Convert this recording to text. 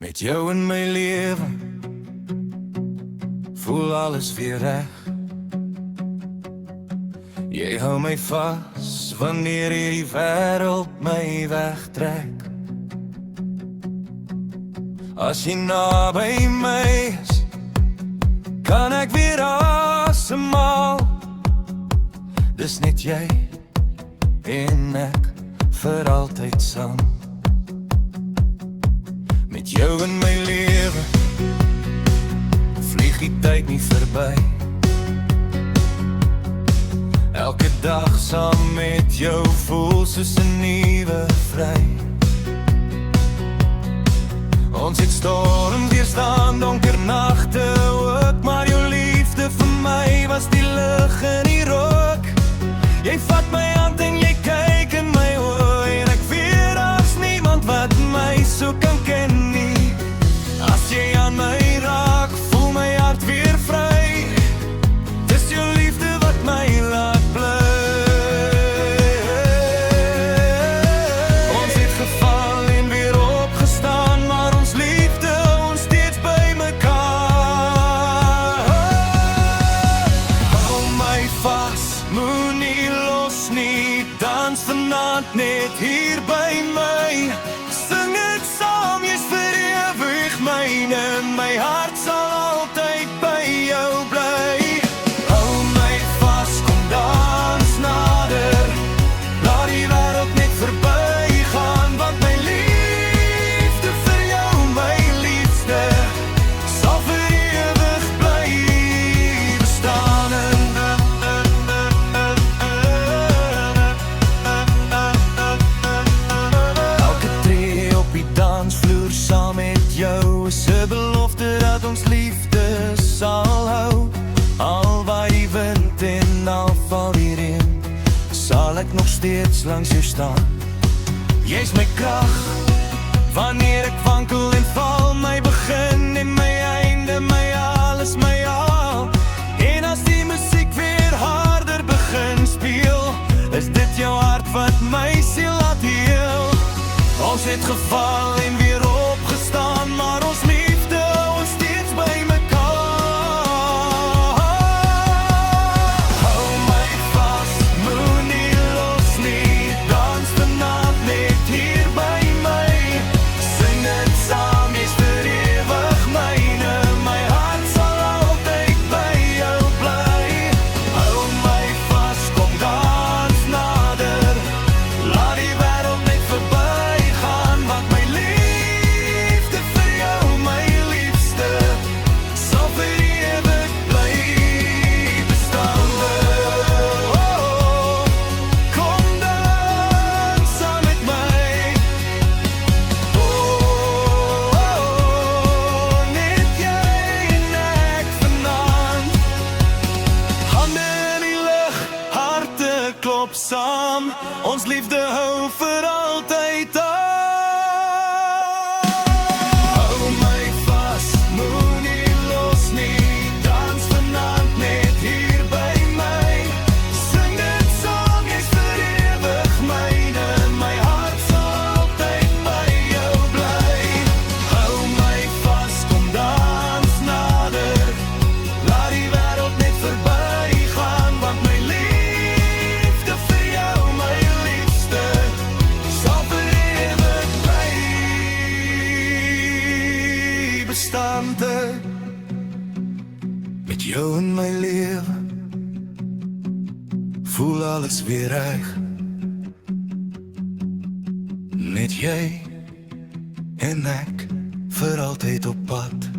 Met jou in my lewe voel alles weer reg. Jy hou my vas wanneer hierdie wêreld my wegtrek. As jy naby my is, kan ek weer asemhaal. Dis net jy en ek vir altyd saam. Met jou in my lewe vlieg die tyd nie verby. Elke dag saam met jou voel soos 'n nuwe vry. Ons het storms deurstaan, donker nagte ook, maar jou liefde vir my was die lig in die rook. Jy vat my hand en jy kyk in my oë, en ek weet daar's niemand wat my so kan ken nie. As jy aan my raak, voel my hart weer vry. Dis jou liefde wat my laat bly. Ons het geval en weer opgestaan, maar ons liefde hou ons steeds by mekaar. Hou my vas, moenie los nie, dans vanaand net hier by my. Sing dit saam, jy's vir ewig myne, my hart sal altyd by jou bly. Hou my vas, kom dans nader, laat die wêreld net verbygaan, want my liefde vir jou, my liefste, sal vir ewig bly bestaan. Elke tree op die dansvloer saam met jou is 'n belofte dat ons liefde sal hou. Al waai die wind en al val die reën, sal ek nog steeds langs jou staan. Jy's my krag wanneer ek wankel en val, my begin en my einde, my alles, my al. En as die musiek weer harder begin speel, is dit jou hart wat my siel laat heel. Ons het geval en weer opgestaan, maar ons liefde hou ons steeds by mekaar. Hou my vas, moenie los nie, dans vanaand net hier by my. Sing dit saam, jy's vir ewig myne, my hart sal altyd by jou bly. Hou my vas, kom dans nader, laat die wêreld net verbygaan, want my liefde vir jou, my liefste, sal vir ewig bly bestaan. Kom dans saam met my. Net jy en ek vanaand, hande in die lug, harte klop saam, ons liefde hou vir altyd aan. Hou my vas, moenie los nie, dans vanaand net hier by my. Sing dit saam, jy's vir ewig myne, my hart sal altyd by jou bly. Hou my vas, kom dans nader, laat die wêreld net verbygaan, want my liefde vir jou, my liefste, sal vir ewig bly bestaande. Met jou in my lewe voel alles weer reg. Net jy en ek vir altyd op pad.